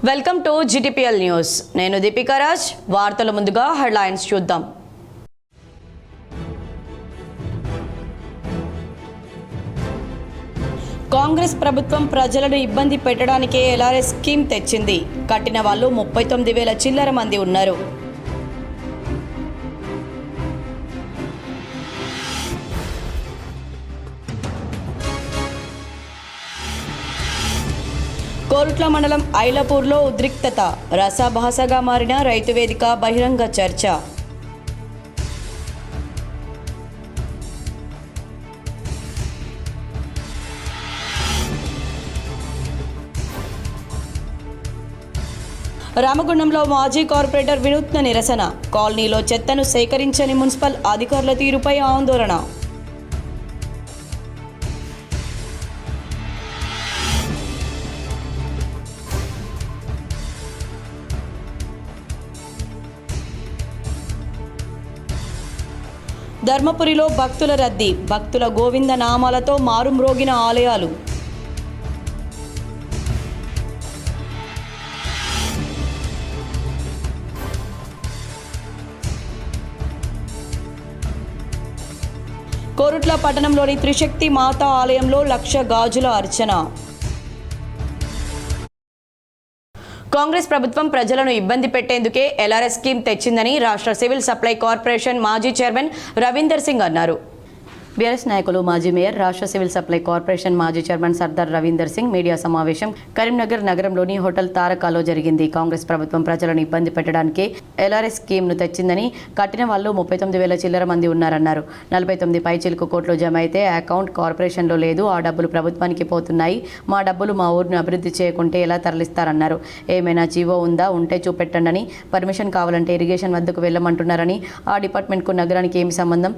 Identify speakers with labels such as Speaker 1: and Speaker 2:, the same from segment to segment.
Speaker 1: Welcome to GTPL news. నేను దీపికా రాజ్. వార్తల ముందుగా హెడ్లైన్స్ చూద్దాం. కాంగ్రెస్ ప్రభుత్వం ప్రజలను ఇబ్బంది పెట్టడానికే ఎల్ఆర్ఎస్ స్కీమ్ తెచ్చింది. కట్టిన వాళ్ళు 39,000 చిల్లర మంది ఉన్నారు. కోరుట్ల మండలం ఐలపూర్లో ఉద్రిక్తత. రసాభాసగా మారిన రైతు వేదిక బహిరంగ చర్చ. రామగుండంలో మాజీ కార్పొరేటర్ వినూత్న నిరసన. కాలనీలో చెత్తను సేకరించని మున్సిపల్ అధికారుల తీరుపై ఆందోళన. ధర్మపురిలో భక్తుల రద్దీ. భక్తుల గోవింద నామాలతో మారుమ్రోగిన ఆలయాలు. కోరుట్ల పట్టణంలోని త్రిశక్తి మాతా ఆలయంలో 1,00,000 గాజుల అర్చన. కాంగ్రెస్ ప్రభుత్వం ప్రజలను ఇబ్బంది పెట్టేందుకే ఎల్ఆర్ఎస్ స్కీమ్ తెచ్చిందని రాష్ట్ర సివిల్ సప్లై కార్పొరేషన్ మాజీ చైర్మన్ రవీందర్ సింగ్ అన్నారు. బీఆర్ఎస్ నాయకులు, మాజీ మేయర్, రాష్ట్ర సివిల్ సప్లై కార్పొరేషన్ మాజీ చైర్మన్ సర్దార్ రవీందర్ సింగ్ మీడియా సమావేశం కరీంనగర్ నగరంలోని హోటల్ తారకాలో జరిగింది. కాంగ్రెస్ ప్రభుత్వం ప్రజలను ఇబ్బంది పెట్టడానికి ఎల్ఆర్ఎస్ స్కీమ్ను తెచ్చిందని, కట్టిన వాళ్ళు 39,000 చిల్లర మంది ఉన్నారన్నారు. 49 పైచిలుకు కోట్లు జమ అయితే అకౌంట్ కార్పొరేషన్లో లేదు. ఆ డబ్బులు ప్రభుత్వానికి పోతున్నాయి. మా డబ్బులు మా ఊరిని అభివృద్ధి చేయకుంటే ఎలా తరలిస్తారన్నారు. ఏమైనా జీవో ఉందా? ఉంటే చూపెట్టండి. పర్మిషన్ కావాలంటే ఇరిగేషన్ వద్దకు వెళ్ళమంటున్నారని. ఆ డిపార్ట్మెంట్కు నగరానికి ఏమి సంబంధం?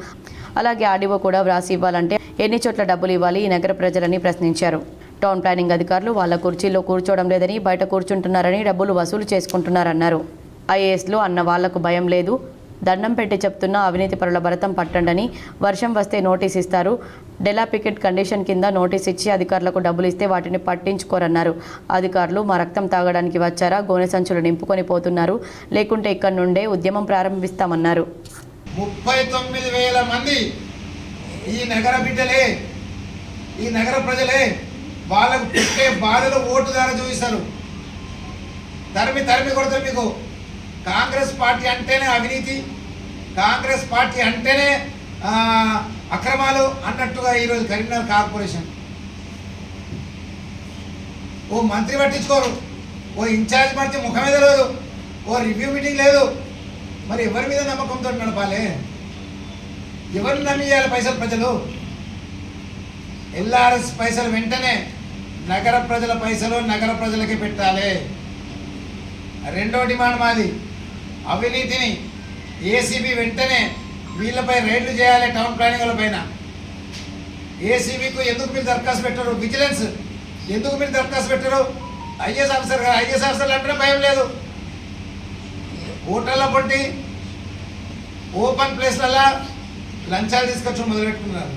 Speaker 1: అలాగే ఆర్డీఓ కూడా వ్రాసి ఇవ్వాలంటే ఎన్ని చోట్ల డబ్బులు ఇవ్వాలి ఈ నగర ప్రజలని ప్రశ్నించారు. టౌన్ ప్లానింగ్ అధికారులు వాళ్ళ కుర్చీల్లో కూర్చోవడం లేదని, బయట కూర్చుంటున్నారని, డబ్బులు వసూలు చేసుకుంటున్నారన్నారు. ఐఏఎస్లు అన్న వాళ్లకు భయం లేదు. దండం పెట్టి చెప్తున్న అవినీతి పరుల భరతం పట్టండని. వర్షం వస్తే నోటీస్ ఇస్తారు. డెలాపికెట్ కండిషన్ కింద నోటీస్ ఇచ్చి అధికారులకు డబ్బులు ఇస్తే వాటిని పట్టించుకోరన్నారు. అధికారులు మా రక్తం తాగడానికి వచ్చారా? గోనె సంచులు నింపుకొని పోతున్నారు. లేకుంటే ఇక్కడి నుండే ఉద్యమం ప్రారంభిస్తామన్నారు.
Speaker 2: 39,000 మంది ఈ నగర బిడ్డలే, ఈ నగర ప్రజలే. వాళ్ళకు పుట్టే బాధలు ఓటు ద్వారా చూపిస్తారు. తరిమి కొడతారు. మీకు కాంగ్రెస్ పార్టీ అంటేనే అవినీతి, కాంగ్రెస్ పార్టీ అంటేనే అక్రమాలు అన్నట్టుగా ఈరోజు కరీంనగర్ కార్పొరేషన్. ఓ మంత్రి పట్టించుకోరు, ఓ ఇన్ఛార్జ్ మంత్రి ముఖమే తెలియదు, ఓ రివ్యూ మీటింగ్ లేదు. మరి ఎవరి మీద నమ్మకంతో నడపాలి? ఎవరిని నమ్మియాలి పైసలు ప్రజలు? ఎల్ఆర్ఎస్ పైసలు వెంటనే నగర ప్రజల పైసలు నగర ప్రజలకి పెట్టాలి. రెండో డిమాండ్ మాది, అవినీతిని ఏసీబీ వెంటనే వీళ్ళపై రైడ్లు చేయాలి. టౌన్ ప్లానింగ్ వాళ్ళ పైన ఏసీబీకు ఎందుకు మీరు దరఖాస్తు పెట్టరు? విజిలెన్స్ ఎందుకు మీరు దరఖాస్తు పెట్టరు? ఐఏఎస్ ఆఫీసర్ గారు, ఐఏఎస్ ఆఫీసర్లు అంటేనే భయం లేదు. హోటళ్ళ పొట్టి ఓపెన్ ప్లేస్లలో లంచాలు తీసుకొచ్చి మొదలుపెట్టుకున్నారు.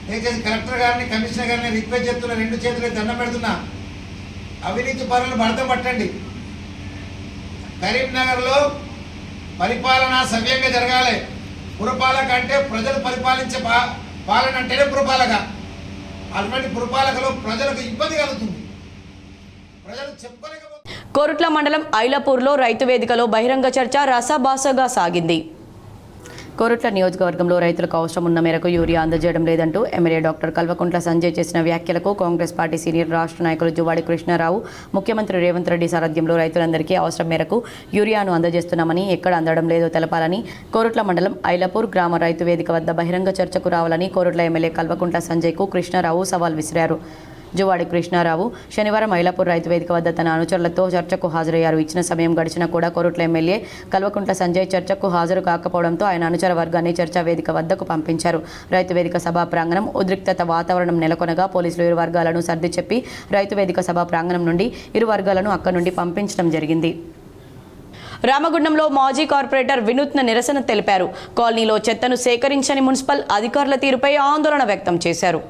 Speaker 2: దయచేసి కలెక్టర్ గారిని, కమిషనర్ గారిని రిక్వెస్ట్ చేస్తున్నా, 2 చేతులు దండం పెడుతున్నా, అవినీతి పరులను భర్తం పట్టండి. కరీంనగర్లో పరిపాలన సవ్యంగా జరగాలి. పురపాలక అంటే ప్రజలు పరిపాలించే పాలన అంటేనే పురపాలక. అటువంటి పురపాలకలో ప్రజలకు ఇబ్బంది కలుగుతుంది. ప్రజలు చెప్పుకోలేకపోతే.
Speaker 1: కోరుట్ల మండలం ఐలపూర్లో రైతు వేదికలో బహిరంగ చర్చ రసాభాసగా సాగింది. కోరుట్ల నియోజకవర్గంలో రైతులకు అవసరం ఉన్న మేరకు యూరియా అందజేయడం లేదంటూ ఎమ్మెల్యే డాక్టర్ కల్వకుంట్ల సంజయ్ చేసిన వ్యాఖ్యలకు కాంగ్రెస్ పార్టీ సీనియర్ రాష్ట్ర నాయకులు జువాడి కృష్ణారావు, ముఖ్యమంత్రి రేవంత్ రెడ్డి సారథ్యంలో రైతులందరికీ అవసరం మేరకు యూరియాను అందజేస్తున్నామని, ఎక్కడ అందడం లేదో తెలపాలని, కోరుట్ల మండలం ఐలపూర్ గ్రామ రైతు వేదిక వద్ద బహిరంగ చర్చకు రావాలని కోరుట్ల ఎమ్మెల్యే కల్వకుంట్ల సంజయ్కు కృష్ణారావు సవాల్ విసిరారు. జువాడి కృష్ణారావు శనివారం ఐలాపూర్ రైతు వేదిక వద్ద తన అనుచరులతో చర్చకు హాజరయ్యారు. ఇచ్చిన సమయం గడిచినా కూడా కోరుట్ల ఎమ్మెల్యే కల్వకుంట్ల సంజయ్ చర్చకు హాజరు కాకపోవడంతో ఆయన అనుచర వర్గాన్ని చర్చా వేదిక వద్దకు పంపించారు. రైతు వేదిక సభా ప్రాంగణం ఉద్రిక్తత వాతావరణం నెలకొనగా పోలీసులు ఇరు వర్గాలను సర్ది చెప్పి రైతు వేదిక సభా ప్రాంగణం నుండి ఇరు వర్గాలను అక్కడి నుండి పంపించడం జరిగింది. రామగుండంలో మాజీ కార్పొరేటర్ వినూత్న నిరసన తెలిపారు. కాలనీలో చెత్తను సేకరించని మున్సిపల్ అధికారుల తీరుపై ఆందోళన వ్యక్తం చేశారు.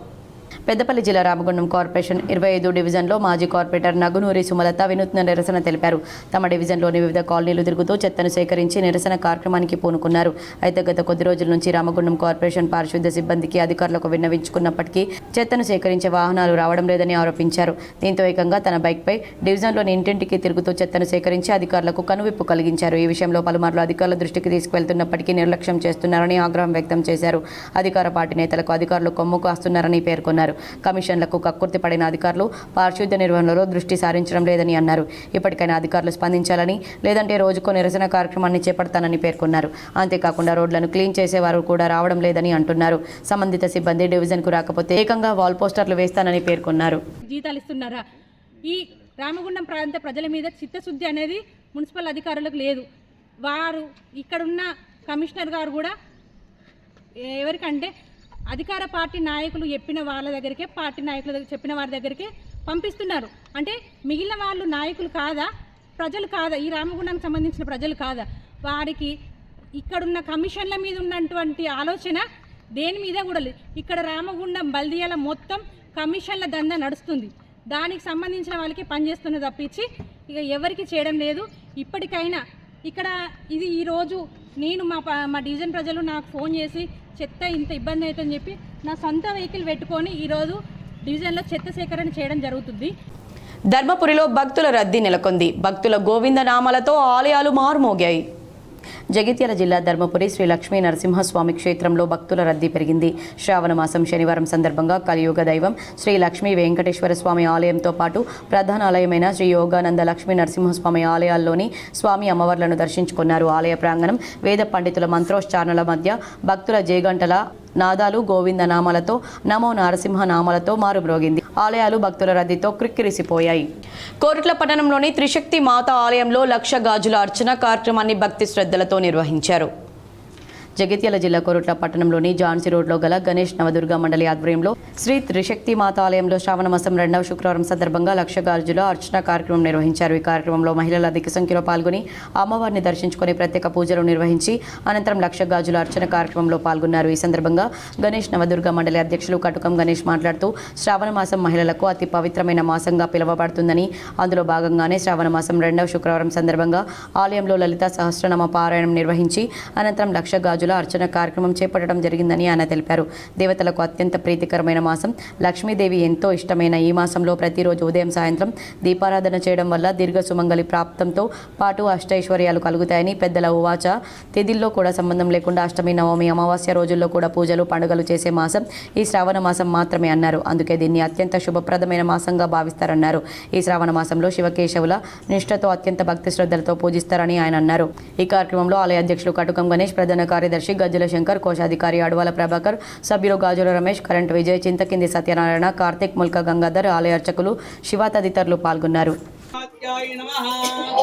Speaker 1: పెద్దపల్లి జిల్లా రామగుండం కార్పొరేషన్ 25 డివిజన్లో మాజీ కార్పొరేటర్ నగునూరి సుమలత వినూత్న నిరసన తెలిపారు. తమ డివిజన్లోని వివిధ కాలనీలు తిరుగుతూ చెత్తను సేకరించి నిరసన కార్యక్రమానికి పూనుకున్నారు. అయితే గత కొద్ది రోజుల నుంచి రామగుండం కార్పొరేషన్ పారిశుద్ధ్య సిబ్బందికి అధికారులకు విన్నవించుకున్నప్పటికీ చెత్తను సేకరించే వాహనాలు రావడం లేదని ఆరోపించారు. దీంతో ఏకంగా తన బైక్పై డివిజన్లోని ఇంటింటికి తిరుగుతూ చెత్తను సేకరించి అధికారులకు కనువిప్పు కలిగించారు. ఈ విషయంలో పలుమార్లు అధికారుల దృష్టికి తీసుకువెళ్తున్నప్పటికీ నిర్లక్ష్యం చేస్తున్నారని ఆగ్రహం వ్యక్తం చేశారు. అధికార పార్టీ నేతలకు అధికారులు కొమ్ము కాస్తున్నారని పేర్కొన్నారు. కమిషన్లకు కక్కుర్తి పడిన అధికారులు పారిశుద్ధ్య నిర్వహణలో దృష్టి సారించడం లేదని అన్నారు. ఇప్పటికైనా అధికారులు స్పందించాలని, లేదంటే రోజుకో నిరసన కార్యక్రమాన్ని చేపడతానని పేర్కొన్నారు. అంతేకాకుండా రోడ్లను క్లీన్ చేసేవారు కూడా రావడం లేదని అంటున్నారు. సంబంధిత సిబ్బంది డివిజన్కు రాకపోతే ఏకంగా వాల్ పోస్టర్లు వేస్తానని పేర్కొన్నారు.
Speaker 3: జీతాలు ఇస్తున్నారా? ఈ రామగుండం ప్రాంత ప్రజల మీద చిత్తశుద్ధి అనేది మున్సిపల్ అధికారులకు లేదు. వారు ఇక్కడున్న కమిషనర్ గారు కూడా ఎవరికంటే అధికార పార్టీ నాయకులు చెప్పిన వాళ్ళ దగ్గరికే, పార్టీ నాయకుల చెప్పిన వారి దగ్గరికే పంపిస్తున్నారు. అంటే మిగిలిన వాళ్ళు నాయకులు కాదా, ప్రజలు కాదా, ఈ రామగుండానికి సంబంధించిన ప్రజలు కాదా? వారికి ఇక్కడున్న కమిషన్ల మీద ఉన్నటువంటి ఆలోచన దేని మీద కూడా లేదు. ఇక్కడ రామగుండం బల్దియాల మొత్తం కమిషన్ల దందా నడుస్తుంది. దానికి సంబంధించిన వాళ్ళకి పనిచేస్తున్న తప్పించి ఇక ఎవరికి చేయడం లేదు. ఇప్పటికైనా ఇక్కడ ఇది ఈరోజు నేను మా డివిజన్ ప్రజలు నాకు ఫోన్ చేసి చెత్త ఇంత ఇబ్బంది అవుతుందని చెప్పి నా సొంత వెహికల్ పెట్టుకొని ఈరోజు డివిజన్లో చెత్త సేకరణ చేయడం జరుగుతుంది.
Speaker 1: ధర్మపురిలో భక్తుల రద్దీ నెలకొంది. భక్తుల గోవింద నామాలతో ఆలయాలు మారుమోగాయి. జగిత్యాల జిల్లా ధర్మపురి శ్రీ లక్ష్మీ నరసింహస్వామి క్షేత్రంలో భక్తుల రద్దీ పెరిగింది. శ్రావణ మాసం శనివారం సందర్భంగా కలియుగ దైవం శ్రీ లక్ష్మీ వెంకటేశ్వర స్వామి ఆలయంతో పాటు ప్రధాన ఆలయమైన శ్రీ యోగానంద లక్ష్మీ నరసింహస్వామి ఆలయాల్లోని స్వామి అమ్మవార్లను దర్శించుకున్నారు. ఆలయ ప్రాంగణం వేద పండితుల మంత్రోచ్చారణల మధ్య భక్తుల జేగంటల నాదాలు, గోవింద నామాలతో, నమో నరసింహ నామాలతో మారుమ్రోగింది. ఆలయాలు భక్తుల రద్దీతో క్రిక్కిరిసిపోయాయి. కోరుట్ల పట్టణంలోని త్రిశక్తి మాత ఆలయంలో 1,00,000 గాజుల అర్చన కార్యక్రమాన్ని భక్తి శ్రద్ధలతో నిర్వహించారు. జగిత్యాల జిల్లా కోరుట్ల పట్టణంలోని జాన్సీ రోడ్లో గల గణేష్ నవదుర్గ మండలి ఆధ్వర్యంలో శ్రీ త్రిశక్తి మాత ఆలయంలో శ్రావణ మాసం 2వ శుక్రవారం సందర్భంగా 1,00,000 గాజుల అర్చన కార్యక్రమం నిర్వహించారు. ఈ కార్యక్రమంలో మహిళలు అధిక సంఖ్యలో పాల్గొని అమ్మవారిని దర్శించుకుని ప్రత్యేక పూజలు నిర్వహించి అనంతరం 1,00,000 గాజుల అర్చన కార్యక్రమంలో పాల్గొన్నారు. ఈ సందర్భంగా గణేష్ నవదుర్గ మండలి అధ్యక్షులు కటుకం గణేష్ మాట్లాడుతూ శ్రావణ మాసం మహిళలకు అతి పవిత్రమైన మాసంగా పిలువబడుతుందని, అందులో భాగంగానే శ్రావణ మాసం 2వ శుక్రవారం సందర్భంగా ఆలయంలో లలిత సహస్రనామ పారాయణం నిర్వహించి అనంతరం 1,00,000 గాజుల అర్చన కార్యక్రమం చేపట్టడం జరిగిందని ఆయన తెలిపారు. దేవతలకు అత్యంత ప్రీతికరమైన మాసం, లక్ష్మీదేవి ఎంతో ఇష్టమైన ఈ మాసంలో ప్రతిరోజు ఉదయం సాయంత్రం దీపారాధన చేయడం వల్ల దీర్ఘ సుమంగళి ప్రాప్తంతో పాటు అష్టైశ్వర్యాలు కలుగుతాయని పెద్దల ఉవాచ. తిథిల్లో కూడా సంబంధం లేకుండా అష్టమి, నవమి, అమావాస్య రోజుల్లో కూడా పూజలు, పండుగలు చేసే మాసం ఈ శ్రావణ మాసం మాత్రమే అన్నారు. అందుకే దీన్ని అత్యంత శుభప్రదమైన మాసంగా భావిస్తారన్నారు. ఈ శ్రావణ మాసంలో శివకేశవుల నిష్ఠతో అత్యంత భక్తి శ్రద్ధలతో పూజిస్తారని ఆయన అన్నారు. ఈ కార్యక్రమంలో ఆలయ అధ్యక్షులు కటుకం గణేష్, ప్రధాన కార్యదర్శి గజ్జల శంకర్, కోశాధికారి అడవాల ప్రభాకర్, సభ్యులు గాజుల రమేష్, కరెంట్ విజయ్, చింతకింది సత్యనారాయణ, కార్తిక్, ముల్క గంగాధర్, ఆలయ అర్చకులు శివ తదితరులు పాల్గొన్నారు.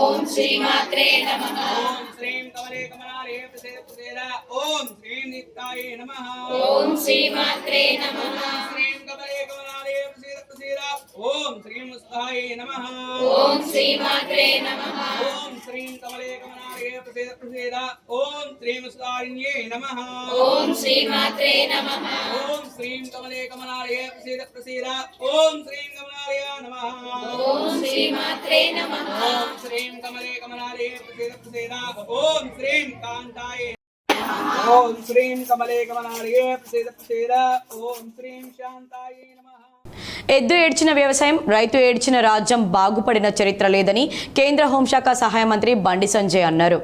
Speaker 4: ఓం శ్రీ మాత్రే నమః. ఓం శ్రీం కమలే కమలాలే ప్రసేద ఓం శ్రీం నిత్యాయ నమః. ఓం శ్రీ మాత్రే నమః. శ్రీం కమలే కమలాలే ప్రసేద ఓం శ్రీం ఉస్తాయ నమః. ఓం శ్రీ మాత్రే నమః. ఓం శ్రీం కమలే కమలాలే ప్రసేద ఓం శ్రీం ఉస్తాయ నమః. ఓం శ్రీ మాత్రే నమః. ఓం శ్రీం కమలే కమలాలే ప్రసేద ఓం శ్రీం కమలాలయ నమః. ఓం శ్రీ మాత్రే నమః. ఓం శ్రీం కమలే కమలాలే ప్రసేద ఓం శ్రీం కాంతాయ నమః. ఓం శ్రీం కమలే కమలాలే ప్రసేద ఓం శ్రీం శాంతాయ నమః.
Speaker 1: ఎద్దు ఏడ్చిన వ్యవసాయం, రైతు ఏడ్చిన రాజ్యం బాగుపడిన చరిత్ర లేదని కేంద్ర హోంశాఖ సహాయ మంత్రి బండి సంజయ్ అన్నారు.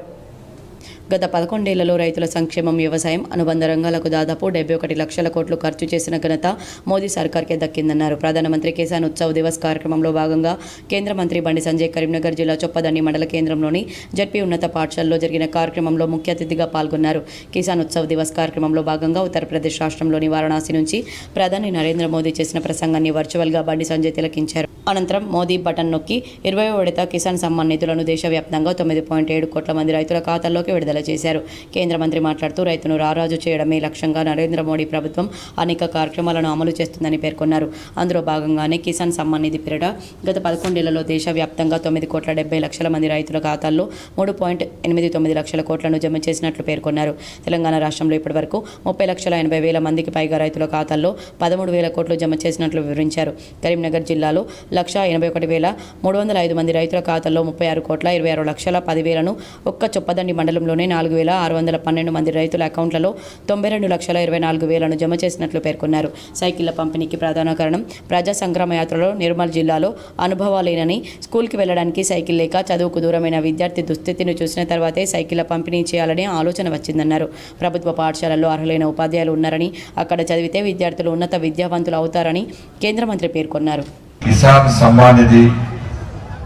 Speaker 1: గత 11 ఏళ్లలో రైతుల సంక్షేమం, వ్యవసాయం, అనుబంధ రంగాలకు దాదాపు 71 లక్షల కోట్లు ఖర్చు చేసిన ఘనత మోదీ సర్కార్కే దక్కిందన్నారు. ప్రధానమంత్రి కిసాన్ ఉత్సవ్ దివస్ కార్యక్రమంలో భాగంగా కేంద్ర మంత్రి బండి సంజయ్ కరీంనగర్ జిల్లా చొప్పదండి మండల కేంద్రంలోని జడ్పీ ఉన్నత పాఠశాలలో జరిగిన కార్యక్రమంలో ముఖ్య అతిథిగా పాల్గొన్నారు. కిసాన్ ఉత్సవ్ దివస్ కార్యక్రమంలో భాగంగా ఉత్తరప్రదేశ్ రాష్ట్రంలోని వారణాసి నుంచి ప్రధాని నరేంద్ర మోదీ చేసిన ప్రసంగాన్ని వర్చువల్గా బండి సంజయ్ తిలకించారు. అనంతరం మోదీ బటన్ నొక్కి 20వ విడత కిసాన్ సమ్మాన్ నిధులను దేశవ్యాప్తంగా 9.7 కోట్ల మంది రైతుల ఖాతాల్లోకి విడుదల విడుదల చేశారు. కేంద్ర మంత్రి మాట్లాడుతూ రైతును రారాజు చేయడమే లక్ష్యంగా నరేంద్ర మోడీ ప్రభుత్వం అనేక కార్యక్రమాలను అమలు చేస్తుందని పేర్కొన్నారు. అందులో భాగంగానే కిసాన్ సమ్మాన్ నిధి పేరిట గత 11 ఏళ్లలో దేశవ్యాప్తంగా 9,70,00,000 మంది రైతుల ఖాతాల్లో 3.89 లక్షల కోట్లను జమ చేసినట్లు పేర్కొన్నారు. తెలంగాణ రాష్ట్రంలో ఇప్పటివరకు 30,80,000 మందికి పైగా రైతుల ఖాతాల్లో 13,000 కోట్లు జమ చేసినట్లు వివరించారు. కరీంనగర్ జిల్లాలో 181,305 మంది రైతుల ఖాతాల్లో 36,26,10,000ను, ఒక్క చొప్పదండి మండలంలోనే 4,612 మంది రైతుల అకౌంట్లలో 92,24,000ను జమ చేసినట్లు పేర్కొన్నారు. సైకిళ్ల పంపిణీకి ప్రధాన కారణం ప్రజా సంగ్రామ యాత్రలో నిర్మల్ జిల్లాలో అనుభవాలేనని, స్కూల్కి వెళ్లడానికి సైకిల్ లేక చదువుకు దూరమైన విద్యార్థి దుస్థితిని చూసిన తర్వాతే సైకిళ్ల పంపిణీ చేయాలనే ఆలోచన వచ్చిందన్నారు. ప్రభుత్వ పాఠశాలల్లో అర్హులైన ఉపాధ్యాయులు ఉన్నారని, అక్కడ చదివితే విద్యార్థులు ఉన్నత విద్యావంతులు అవుతారని కేంద్ర మంత్రి పేర్కొన్నారు.
Speaker 5: కిసాన్ సమ్మాన్ నిధి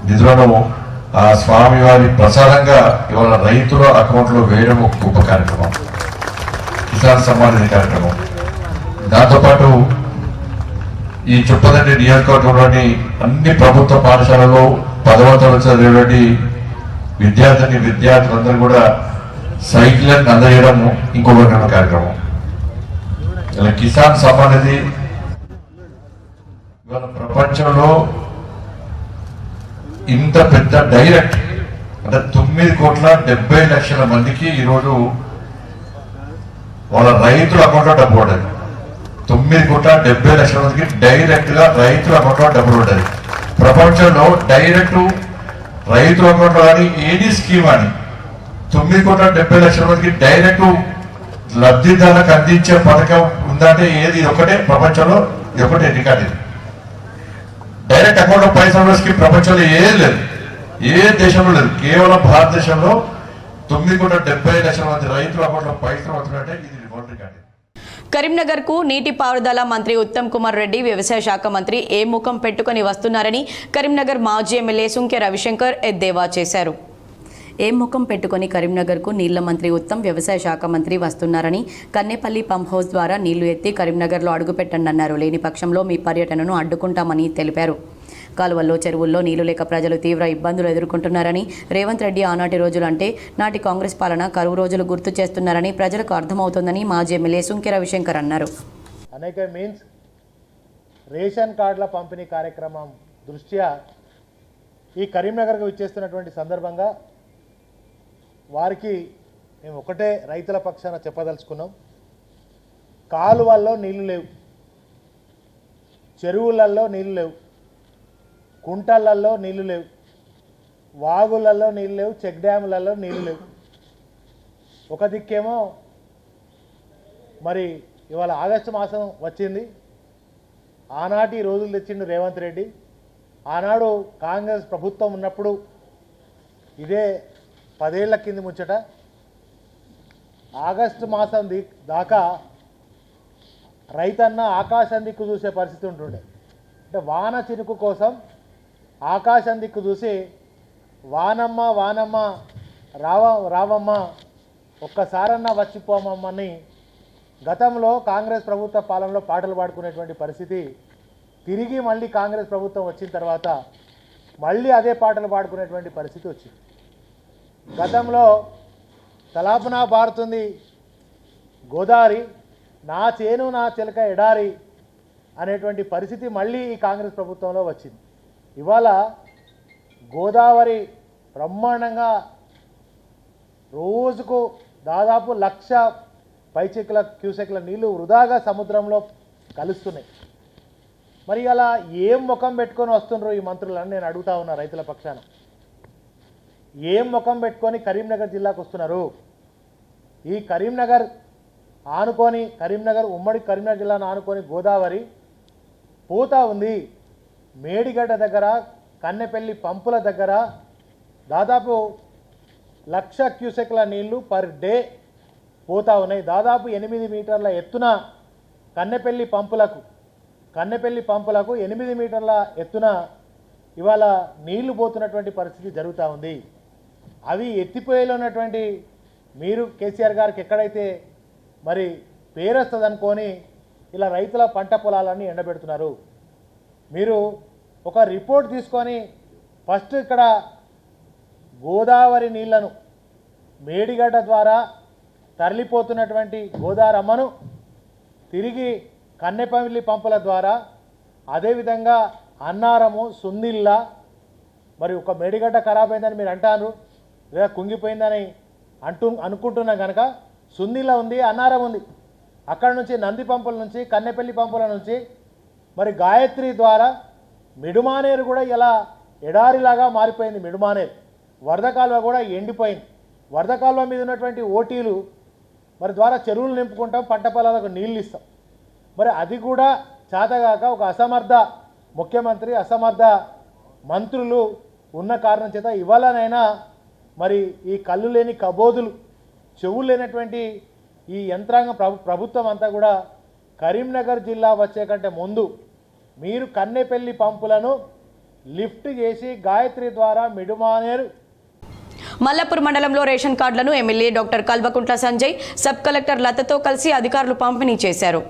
Speaker 5: నిధులను ఆ స్వామివారి ప్రసాదంగా ఇవాళ రైతుల అకౌంట్లో వేయడం ఒక గొప్ప కార్యక్రమం, కిసాన్ సమ్మాన్ నిధి కార్యక్రమం. దాంతోపాటు ఈ చుప్పదండి నియోజకవర్గంలోని అన్ని ప్రభుత్వ పాఠశాలలో 10వ తరగతి చదివేటువంటి విద్యార్థులందరూ కూడా సైకిళ్ళని అందజేయడం ఇంకొక కార్యక్రమం. ఇలా కిసాన్ సమ్మాన్ నిధి ఇవాళ ప్రపంచంలో ఇంత పెద్ద డైరెక్ట్ అంటే 9,70,00,000 మందికి ఈరోజు వాళ్ళ రైతుల అకౌంట్లో డబ్బు పడ్డది. 9,70,00,000 మందికి డైరెక్ట్ గా రైతుల అకౌంట్లో డబ్బులు పడ్డది. ప్రపంచంలో డైరెక్ట్ రైతుల అకౌంట్లో కానీ ఏది స్కీమ్ అని 9,70,00,000 మందికి డైరెక్ట్ లబ్ధిదారులకు అందించే పథకం ఉందంటే ఏది ఒకటే ప్రపంచంలో, ఇది ఒకటే రికార్డు. ఇది డైరెక్ట్ అకౌంట్ లో పైసలు స్కీమ్ ప్రపంచంలో ఏది లేదు, ఏ దేశంలో లేదు. కేవలం భారతదేశంలో 9,70,00,000 మంది రైతుల అకౌంట్ లో పైసలు వస్తున్నాయంటే ఇది వరల్డ్ రికార్డు.
Speaker 1: కరీంనగర్కు నీటిపారుదల మంత్రి ఉత్తమ్ కుమార్ రెడ్డి, వ్యవసాయ శాఖ మంత్రి ఏ ముఖం పెట్టుకుని వస్తున్నారని కరీంనగర్ మాజీ ఎమ్మెల్యే సుంకె రవిశంకర్ ఎద్దేవా చేశారు. ఏ ముఖం పెట్టుకుని కరీంనగర్కు నీళ్ల మంత్రి ఉత్తమ్, వ్యవసాయ శాఖ మంత్రి వస్తున్నారని, కన్నేపల్లి పంప్ హౌస్ ద్వారా నీళ్లు ఎత్తి కరీంనగర్లో అడుగుపెట్టండి అన్నారు. లేని పక్షంలో మీ పర్యటనను అడ్డుకుంటామని తెలిపారు. కాలువల్లో, చెరువుల్లో నీళ్లు లేక ప్రజలు తీవ్ర ఇబ్బందులు ఎదుర్కొంటున్నారని, రేవంత్ రెడ్డి ఆనాటి రోజులు అంటే నాటి కాంగ్రెస్ పాలన కరువు రోజులు గుర్తు చేస్తున్నారని ప్రజలకు అర్థమవుతోందని మాజీ ఎమ్మెల్యే సుంకె రవిశంకర్ అన్నారు.
Speaker 6: అనేక మీన్స్ రేషన్ కార్డుల పంపిణీ కార్యక్రమం దృష్ట్యా ఈ కరీంనగర్కు విచ్చేస్తున్నటువంటి సందర్భంగా వారికి మేము ఒకటే రైతుల పక్షాన చెప్పదలుచుకున్నాం. కాలువల్లో నీళ్లు లేవు, చెరువులలో నీళ్లు లేవు, కుంటలలో నీళ్లు లేవు, వాగులలో నీళ్లు లేవు, చెక్ డ్యాములలో నీళ్లు లేవు. ఒక దిక్కేమో మరి ఇవాళ ఆగస్టు మాసం వచ్చింది, ఆనాటి రోజులు తెచ్చిండు రేవంత్ రెడ్డి. ఆనాడు కాంగ్రెస్ ప్రభుత్వం ఉన్నప్పుడు ఇదే 10 ఏళ్ల కింది ముచ్చట ఆగస్టు మాసం దాకా రైతన్న ఆకాశం దిక్కు చూసే పరిస్థితి ఉంటుండే. అంటే వాన చినుకు కోసం ఆకాశం దిక్కు చూసి వానమ్మ వానమ్మ రావమ్మ ఒక్కసారన్నా వచ్చిపోమమ్మని గతంలో కాంగ్రెస్ ప్రభుత్వ పాలనలో పాటలు పాడుకునేటువంటి పరిస్థితి తిరిగి మళ్ళీ కాంగ్రెస్ ప్రభుత్వం వచ్చిన తర్వాత మళ్ళీ అదే పాటలు పాడుకునేటువంటి పరిస్థితి వచ్చింది. గతంలో తలాపన బారుతుంది గోదావరి, నా చేను నా చిలక ఎడారి అనేటువంటి పరిస్థితి మళ్ళీ ఈ కాంగ్రెస్ ప్రభుత్వంలో వచ్చింది. ఇవాళ గోదావరి బ్రహ్మాండంగా రోజుకు దాదాపు 1,00,000 క్యూసెక్ల నీళ్లు వృధాగా సముద్రంలో కలుస్తున్నాయి. మరి అలా ఏం ముఖం పెట్టుకొని వస్తుండ్రు ఈ మంత్రులని నేను అడుగుతా ఉన్నా రైతుల పక్షాన. ఏం ముఖం పెట్టుకొని కరీంనగర్ జిల్లాకు వస్తున్నారు? ఈ కరీంనగర్ ఉమ్మడి కరీంనగర్ జిల్లాను ఆనుకొని గోదావరి పోతా ఉంది. మేడిగడ్డ దగ్గర, కన్నెపల్లి పంపుల దగ్గర దాదాపు 1,00,000 క్యూసెక్ల నీళ్లు పర్ డే పోతా ఉన్నాయి. దాదాపు 8 మీటర్ల ఎత్తున కన్నెపల్లి పంపులకు 8 మీటర్ల ఎత్తున ఇవాళ నీళ్లు పోతున్నటువంటి పరిస్థితి జరుగుతూ ఉంది. అవి ఎత్తిపోయేలో ఉన్నటువంటి మీరు కేసీఆర్ గారికి ఎక్కడైతే మరి పేరొస్తుంది అనుకొని ఇలా రైతుల పంట పొలాలన్నీ ఎండబెడుతున్నారు. మీరు ఒక రిపోర్ట్ తీసుకొని ఫస్ట్ ఇక్కడ గోదావరి నీళ్లను మేడిగడ్డ ద్వారా తరలిపోతున్నటువంటి గోదారమ్మను తిరిగి కన్నెపల్లి పంపుల ద్వారా, అదేవిధంగా అన్నారము, సుందిల్ల, మరి ఒక మేడిగడ్డ ఖరాబ్ అయిందని మీరు అంటారు, లేదా కుంగిపోయిందని అనుకుంటున్నా కనుక సుందిల్ల ఉంది, అన్నారం ఉంది. అక్కడ నుంచి నంది పంపుల నుంచి, కన్నెపల్లి పంపుల నుంచి మరి గాయత్రి ద్వారా మిడుమానేరు కూడా ఇలా ఎడారిలాగా మారిపోయింది. మిడుమానేరు వరద కాలువ కూడా ఎండిపోయింది. వరద కాలువ మీద ఉన్నటువంటి ఓటీలు మరి ద్వారా చెరువులు నింపుకుంటాం, పంట పొలాలకు నీళ్ళు ఇస్తాం. మరి అది కూడా చేతగాక ఒక అసమర్థ ముఖ్యమంత్రి, అసమర్థ మంత్రులు ఉన్న కారణం చేత ఇవాళనైనా మరి ఈ కళ్ళు లేని కబోదులు, చెవులు లేనటువంటి ఈ యంత్రాంగం ప్రభుత్వం అంతా కూడా కరీంనగర్ జిల్లా వచ్చే కంటే ముందు మీరు కన్నెపల్లి పంపులను లిఫ్ట్ చేసి గాయత్రి ద్వారా మిడుమానేరు.
Speaker 1: మల్లపూర్ మండలంలో రేషన్ కార్డులను MLA doctor Kalvakuntla Sanjay, sub collector లతతో కలిసి అధికారులు పంపిణీ చేశారు.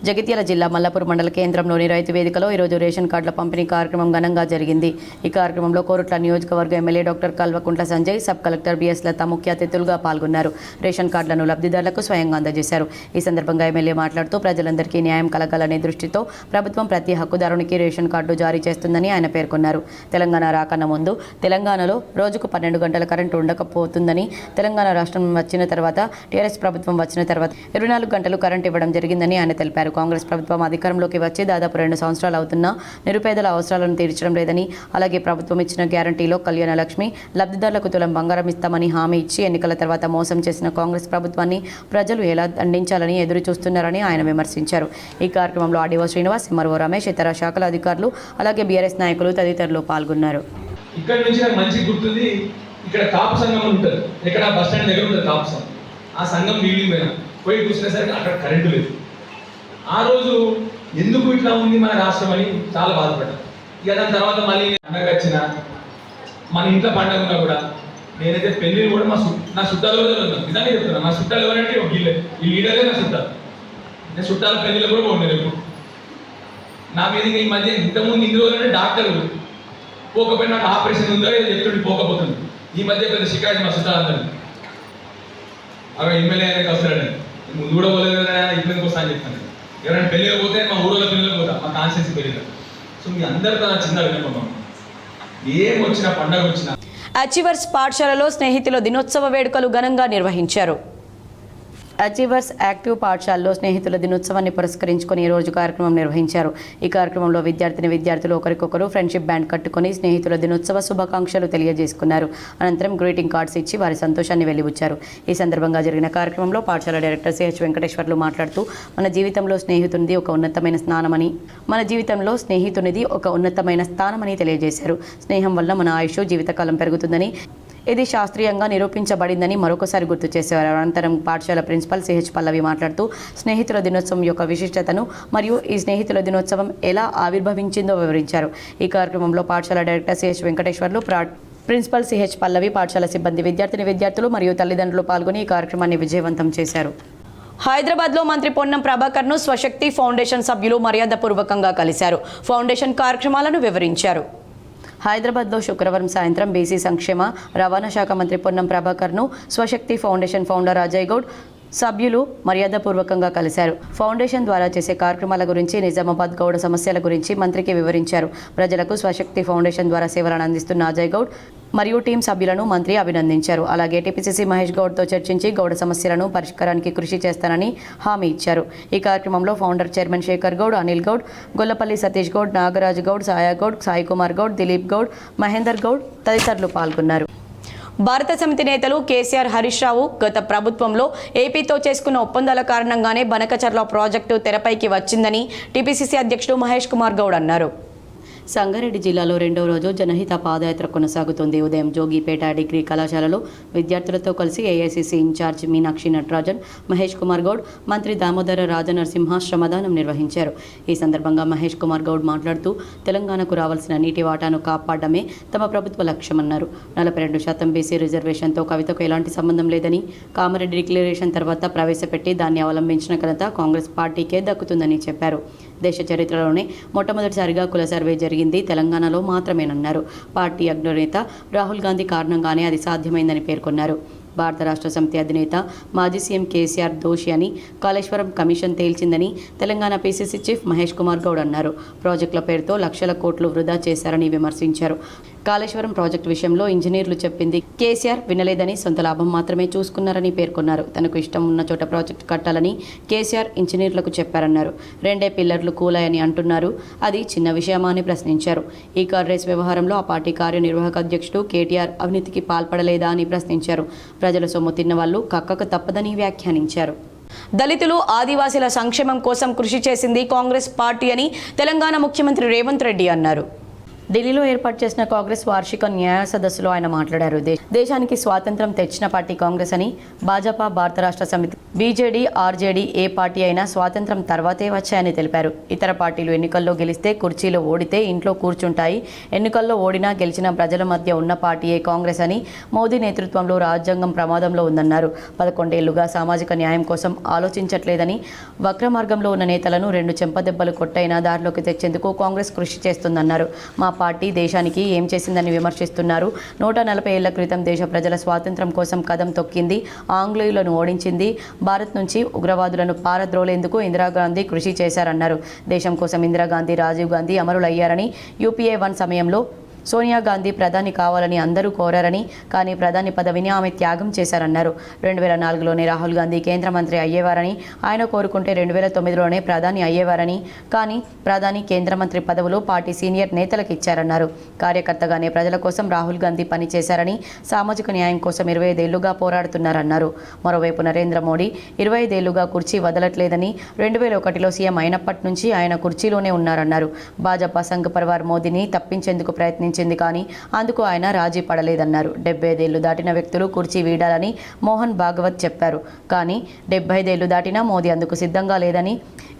Speaker 1: జగిత్యాల జిల్లా మల్లపూర్ మండల కేంద్రంలోని రైతు వేదికలో ఈరోజు రేషన్ కార్డుల పంపిణీ కార్యక్రమం ఘనంగా జరిగింది. ఈ కార్యక్రమంలో కోరుట్ల నియోజకవర్గ MLA doctor Kalvakuntla Sanjay, sub collector BS Latha ముఖ్య అతిథులుగా పాల్గొన్నారు. రేషన్ కార్డులను లబ్ధిదారులకు స్వయంగా అందజేశారు. ఈ సందర్భంగా ఎమ్మెల్యే మాట్లాడుతూ ప్రజలందరికీ న్యాయం కలగాలనే దృష్టితో ప్రభుత్వం ప్రతి హక్కుదారునికి రేషన్ కార్డు జారీ చేస్తుందని ఆయన పేర్కొన్నారు. తెలంగాణ రాకన్నా ముందు తెలంగాణలో రోజుకు 12 గంటల కరెంటు ఉండకపోతుందని, తెలంగాణ రాష్ట్రం వచ్చిన తర్వాత టీఆర్ఎస్ ప్రభుత్వం వచ్చిన తర్వాత 24 గంటలు కరెంటు ఇవ్వడం జరిగిందని ఆయన తెలిపారు. కాంగ్రెస్ ప్రభుత్వం అధికారంలోకి వచ్చి దాదాపు 2 సంవత్సరాలు అవుతున్నా నిరుపేదల అవసరాలను తీర్చడం లేదని, అలాగే ప్రభుత్వం ఇచ్చిన గ్యారంటీలో కళ్యాణ లక్ష్మి, లబ్ధిదారులకు తులం బంగారం ఇస్తామని హామీ ఇచ్చి ఎన్నికల తర్వాత మోసం చేసిన కాంగ్రెస్ ప్రభుత్వాన్ని ప్రజలు ఎలా దండించాలని ఎదురు చూస్తున్నారని ఆయన విమర్శించారు. ఈ కార్యక్రమంలో ఆర్డీఓ శ్రీనివాస్, ఎంఆర్ఓ రమేష్, ఇతర శాఖల అధికారులు, అలాగే బీఆర్ఎస్ నాయకులు తదితరులు పాల్గొన్నారు.
Speaker 7: ఇక్కడ నుంచి నాకు మంచి గుర్తుంది, ఇక్కడ కాపు సంఘం ఉంటుంది, ఇక్కడ బస్ స్టాండ్ దగ్గర ఉంటుంది కాపు సంఘం. ఆ సంఘం నీళ్ళు పోయి కూర్చునేసరికి అక్కడ కరెంటు లేదు. ఆ రోజు ఎందుకు ఇట్లా ఉంది మన రాష్ట్రం అని చాలా బాధపడ్డాను. ఇక దాని తర్వాత మళ్ళీ పండగ వచ్చిన, మన ఇంట్లో పండగ ఉన్నా కూడా నేనైతే పెళ్ళిళ్ళు కూడా నా చుట్టాలు కూడా ఉన్నాను. నిజంగా చెప్తున్నా, నా చుట్టాలు ఎవరంటే ఈ లీడరే నా చుట్టాలు. నేను చుట్టాల పెళ్ళిళ్ళు కూడా పోండి ఎప్పుడు. నా మీద ఈ మధ్య ఇంతకుముందు ఇన్ని రోజులంటే డాక్టర్లు పోకపోయినా నాకు ఆపరేషన్ ఉందో ఏదో చెప్తుంటే పోకపోతుంది. ఈ మధ్య పెద్ద షికాయత్ మా చుట్టాలందరూ అవి ఎమ్మెల్యే అనేది వస్తాడని ముందు కూడా పోలేదు కదా, ఇబ్బందికి వస్తా అని చెప్తాను. ఎవరైనా పెళ్ళిగా పోతే మా ఊళ్ళో పెళ్ళికి పోతా, మా కాన్స్టిట్యూన్సీ పెళ్ళిగా. సో మీ అందరితో నా చిన్న విన్నపం, ఏం వచ్చినా పండగ వచ్చినా.
Speaker 1: అచీవర్స్ పాఠశాలలో స్నేహితుల దినోత్సవ వేడుకలు ఘనంగా నిర్వహించారు. అచీవర్స్ యాక్టివ్ పాఠశాలలో స్నేహితుల దినోత్సవాన్ని పురస్కరించుకొని ఈ రోజు కార్యక్రమం నిర్వహించారు. ఈ కార్యక్రమంలో విద్యార్థులు ఒకరికొకరు ఫ్రెండ్షిప్ బ్యాండ్ కట్టుకొని స్నేహితుల దినోత్సవ శుభాకాంక్షలు తెలియజేసుకున్నారు. అనంతరం గ్రీటింగ్ కార్డ్స్ ఇచ్చి వారి సంతోషాన్ని వెలిబుచ్చారు. ఈ సందర్భంగా జరిగిన కార్యక్రమంలో పాఠశాల డైరెక్టర్ సిహెచ్ వెంకటేశ్వర్లు మాట్లాడుతూ మన జీవితంలో స్నేహితునిది ఒక ఉన్నతమైన స్థానమని తెలియజేశారు. స్నేహం వల్ల మన ఆయుష్ జీవితకాలం పెరుగుతుందని, ఇది శాస్త్రీయంగా నిరూపించబడిందని మరొకసారి గుర్తు చేశారు. అనంతరం పాఠశాల ప్రిన్సిపల్ సిహెచ్ పల్లవి మాట్లాడుతూ స్నేహితుల దినోత్సవం యొక్క విశిష్టతను మరియు ఈ స్నేహితుల దినోత్సవం ఎలా ఆవిర్భవించిందో వివరించారు. ఈ కార్యక్రమంలో పాఠశాల director CH Venkateswarlu, principal CH Pallavi, పాఠశాల సిబ్బంది, విద్యార్థులు మరియు తల్లిదండ్రులు పాల్గొని ఈ కార్యక్రమాన్ని విజయవంతం చేశారు. హైదరాబాద్లో మంత్రి పొన్నం ప్రభాకర్ను స్వశక్తి ఫౌండేషన్ సభ్యులు మర్యాదపూర్వకంగా కలిశారు. ఫౌండేషన్ కార్యక్రమాలను వివరించారు. హైదరాబాద్లో శుక్రవారం సాయంత్రం బీసీ సంక్షేమ రవాణా శాఖ మంత్రి పొన్నం ప్రభాకర్ను స్వశక్తి ఫౌండేషన్ ఫౌండర్ అజయ్ గౌడ్ సభ్యులు మర్యాదపూర్వకంగా కలిశారు. ఫౌండేషన్ ద్వారా చేసే కార్యక్రమాల గురించి, నిజామాబాద్ గౌడ సమస్యల గురించి మంత్రికి వివరించారు. ప్రజలకు స్వశక్తి ఫౌండేషన్ ద్వారా సేవలను అందిస్తున్న అజయ్ గౌడ్ మరియు టీం సభ్యులను మంత్రి అభినందించారు. అలాగే టీపీసీసీ మహేష్ గౌడ్తో చర్చించి గౌడ సమస్యలను పరిష్కారానికి కృషి చేస్తానని హామీ ఇచ్చారు. ఈ కార్యక్రమంలో ఫౌండర్ చైర్మన్ శేఖర్ గౌడ్, అనిల్ గౌడ్, గొల్లపల్లి సతీష్ గౌడ్, నాగరాజ్ గౌడ్, సాయా గౌడ్, సాయి కుమార్ గౌడ్, దిలీప్ గౌడ్, మహేందర్ గౌడ్ తదితరులు పాల్గొన్నారు. భారత సమితి నేతలు కేసీఆర్, హరీష్ రావు గత ప్రభుత్వంలో ఏపీతో చేసుకున్న ఒప్పందాల కారణంగానే బనకచర్ల ప్రాజెక్టు తెరపైకి వచ్చిందని టీపీసీసీ అధ్యక్షుడు మహేష్ కుమార్ గౌడ్ అన్నారు. సంగారెడ్డి జిల్లాలో 2వ రోజు జనహిత పాదయాత్ర కొనసాగుతుంది. ఉదయం జోగిపేట డిగ్రీ కళాశాలలో విద్యార్థులతో కలిసి ఏఐసీసీ ఇన్ఛార్జ్ మీనాక్షి నటరాజన్, మహేష్ కుమార్ గౌడ్, మంత్రి దామోదర రాజనరసింహ శ్రమదానం నిర్వహించారు. ఈ సందర్భంగా మహేష్ కుమార్ గౌడ్ మాట్లాడుతూ తెలంగాణకు రావాల్సిన నీటి వాటాను కాపాడమే తమ ప్రభుత్వ లక్ష్యమన్నారు. 42% బీసీ రిజర్వేషన్తో కవితకు ఎలాంటి సంబంధం లేదని, కామారెడ్డి డిక్లరేషన్ తర్వాత ప్రవేశపెట్టి దాన్ని అవలంబించిన ఘనత కాంగ్రెస్ పార్టీకే దక్కుతుందని చెప్పారు. దేశ చరిత్రలోనే మొట్టమొదటిసారిగా కుల సర్వే జరిగింది తెలంగాణలో మాత్రమేనన్నారు. పార్టీ అగ్రనేత రాహుల్ గాంధీ కారణంగానే అది సాధ్యమైందని పేర్కొన్నారు. భారత రాష్ట్ర సమితి అధినేత మాజీ సీఎం కేసీఆర్ దోషి అని కాళేశ్వరం కమిషన్ తేల్చిందని తెలంగాణ పీసీసీ చీఫ్ మహేష్ కుమార్ గౌడ్ అన్నారు. ప్రాజెక్టుల పేరుతో లక్షల కోట్లు వృధా చేశారని విమర్శించారు. కాళేశ్వరం ప్రాజెక్టు విషయంలో ఇంజనీర్లు చెప్పింది కేసీఆర్ వినలేదని, సొంత లాభం మాత్రమే చూసుకున్నారని పేర్కొన్నారు. తనకు ఇష్టం ఉన్న చోట ప్రాజెక్టు కట్టాలని కేసీఆర్ ఇంజనీర్లకు చెప్పారన్నారు. 2 పిల్లర్లు కూలాయని అంటున్నారు, అది చిన్న విషయమా అని ప్రశ్నించారు. ఈ కార్ రేస్ వ్యవహారంలో ఆ పార్టీ కార్యనిర్వాహక అధ్యక్షుడు కేటీఆర్ అవినీతికి పాల్పడలేదా అని ప్రశ్నించారు. ప్రజల సొమ్ము తిన్న వాళ్ళు కక్కక తప్పదని వ్యాఖ్యానించారు. దళితులు, ఆదివాసీల సంక్షేమం కోసం కృషి చేసింది కాంగ్రెస్ పార్టీ అని తెలంగాణ ముఖ్యమంత్రి రేవంత్ రెడ్డి అన్నారు. ఢిల్లీలో ఏర్పాటు చేసిన కాంగ్రెస్ వార్షిక న్యాయ సదస్సులో ఆయన మాట్లాడారు. దేశానికి స్వాతంత్రం తెచ్చిన పార్టీ కాంగ్రెస్ అని, భాజపా, భారత రాష్ట్ర సమితి, బీజేడీ, ఆర్జేడీ ఏ పార్టీ అయినా స్వాతంత్రం తర్వాతే వచ్చాయని తెలిపారు. ఇతర పార్టీలు ఎన్నికల్లో గెలిస్తే కుర్చీలో, ఓడితే ఇంట్లో కూర్చుంటాయి. ఎన్నికల్లో ఓడినా గెలిచిన ప్రజల మధ్య ఉన్న పార్టీయే కాంగ్రెస్ అని, మోదీ నేతృత్వంలో రాజ్యాంగం ప్రమాదంలో ఉందన్నారు. 11 ఏళ్లుగా సామాజిక న్యాయం కోసం ఆలోచించట్లేదని, వక్ర మార్గంలో ఉన్న నేతలను 2 చెంపదెబ్బలు కొట్టైనా దారిలోకి తెచ్చేందుకు కాంగ్రెస్ కృషి చేస్తుందన్నారు. మా పార్టీ దేశానికి ఏం చేసిందని విమర్శిస్తున్నారు. 140 ఏళ్ల క్రితం దేశ ప్రజల స్వాతంత్రం కోసం కదం తొక్కింది, ఆంగ్లేయులను ఓడించింది. భారత్ నుంచి ఉగ్రవాదులను పారద్రోలేందుకు ఇందిరాగాంధీ కృషి చేశారన్నారు. దేశం కోసం ఇందిరాగాంధీ, రాజీవ్ గాంధీ అమరులయ్యారని, యూపీఏ 1 సమయంలో సోనియా గాంధీ ప్రధాని కావాలని అందరూ కోరారని, కానీ ప్రధాని పదవిని ఆమె త్యాగం చేశారన్నారు. 2004లోనే రాహుల్ గాంధీ కేంద్ర మంత్రి అయ్యేవారని, ఆయన కోరుకుంటే 2009లోనే ప్రధాని అయ్యేవారని, కానీ ప్రధాని, కేంద్ర మంత్రి పదవులు పార్టీ సీనియర్ నేతలకు ఇచ్చారన్నారు. కార్యకర్తగానే ప్రజల కోసం రాహుల్ గాంధీ పనిచేశారని, సామాజిక న్యాయం కోసం 25 ఏళ్లుగా పోరాడుతున్నారన్నారు. మరోవైపు నరేంద్ర మోడీ 25 ఏళ్లుగా కుర్చీ వదలట్లేదని, 2001లో సీఎం అయినప్పటి నుంచి ఆయన కుర్చీలోనే ఉన్నారన్నారు. భాజపా సంఘ్ పరివార్ మోదీని తప్పించేందుకు ప్రయత్నించింది, కానీ అందుకు ఆయన రాజీ పడలేదన్నారు. 75 ఏళ్లు దాటిన వ్యక్తులు కుర్చీ వీడాలని మోహన్ భాగవత్ చెప్పారు. కానీ 75 ఏళ్లు దాటినా మోదీ అందుకు సిద్ధంగా లేదని,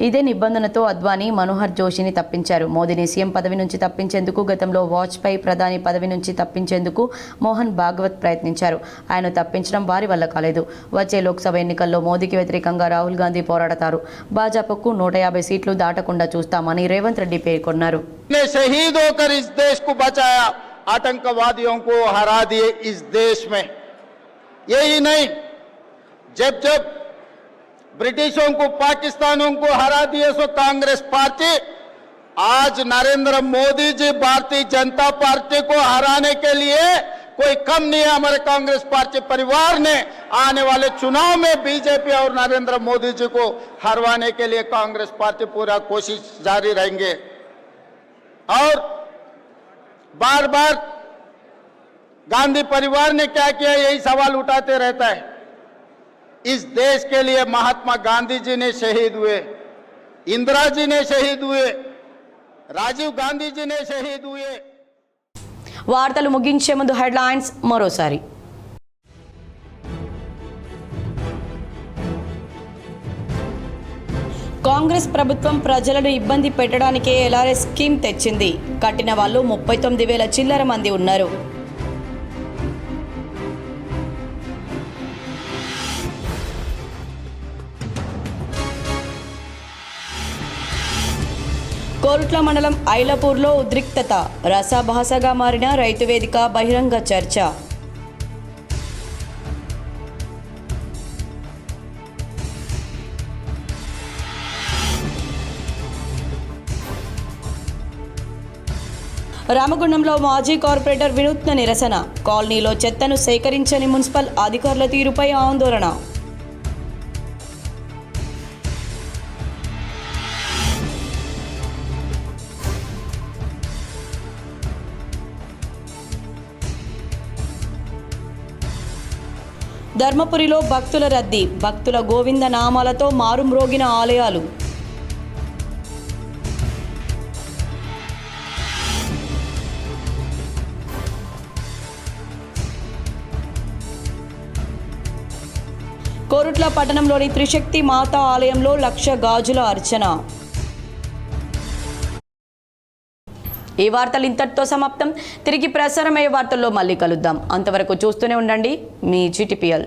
Speaker 1: ఇదే నిబంధనతో అద్వానీ, మనోహర్ జోషిని తప్పించారు. మోదీని సీఎం పదవి నుంచి తప్పించేందుకు, గతంలో వాజ్పేయి ప్రధాని పదవి నుంచి తప్పించేందుకు మోహన్ భాగవత్ ప్రయత్నించారు. ఆయన తప్పించడం వారి వల్ల కాలేదు. వచ్చే లోక్సభ ఎన్నికల్లో మోదీకి వ్యతిరేకంగా రాహుల్ గాంధీ పోరాడతారు. భాజపాకు 150 సీట్లు దాటకుండా చూస్తామని రేవంత్ రెడ్డి పేర్కొన్నారు.
Speaker 8: शहीद होकर इस देश को बचाया, आतंकवादियों को हरा दिए इस देश में। यही नहीं, जब जब ब्रिटिशों को, पाकिस्तानों को हरा दिए सो कांग्रेस पार्टी, आज नरेंद्र मोदी जी भारतीय जनता पार्टी को हराने के लिए कोई कम नहीं है। हमारे कांग्रेस पार्टी परिवार ने आने वाले चुनाव में बीजेपी और नरेंद्र मोदी जी को हरवाने के लिए कांग्रेस पार्टी पूरा कोशिश जारी रहेंगे। और बार बार गांधी परिवार ने क्या किया, यही सवाल उठाते रहता है। इस देश के लिए महात्मा गांधी जी ने शहीद हुए, इंदिरा जी ने शहीद हुए, राजीव गांधी जी ने शहीद हुए।
Speaker 1: వార్తలు ముగించే ముందు హెడ్లైన్స్ మరోసారి. కాంగ్రెస్ ప్రభుత్వం ప్రజలను ఇబ్బంది పెట్టడానికే ఎల్ఆర్ఎస్ స్కీమ్ తెచ్చింది. కట్టిన వాళ్ళు 39,000 చిల్లర మంది ఉన్నారు. కోరుట్ల మండలం ఐలపూర్లో ఉద్రిక్తత, రసాభాసగా మారిన రైతు వేదిక బహిరంగ చర్చ. రామగుండంలో మాజీ కార్పొరేటర్ వినూత్న నిరసన, కాలనీలో చెత్తను సేకరించని మున్సిపల్ అధికారుల తీరుపై ఆందోళన. ధర్మపురిలో భక్తుల రద్దీ, భక్తుల గోవింద నామాలతో మారుమ్రోగిన ఆలయాలు. కోరుట్ల పట్టణంలోని త్రిశక్తి మాతా ఆలయంలో 1,00,000 గాజుల అర్చన. ఈ వార్తలు ఇంతటితో సమాప్తం. తిరిగి ప్రసారమయ్యే వార్తల్లో మళ్ళీ కలుద్దాం. అంతవరకు చూస్తూనే ఉండండి మీ GTPL.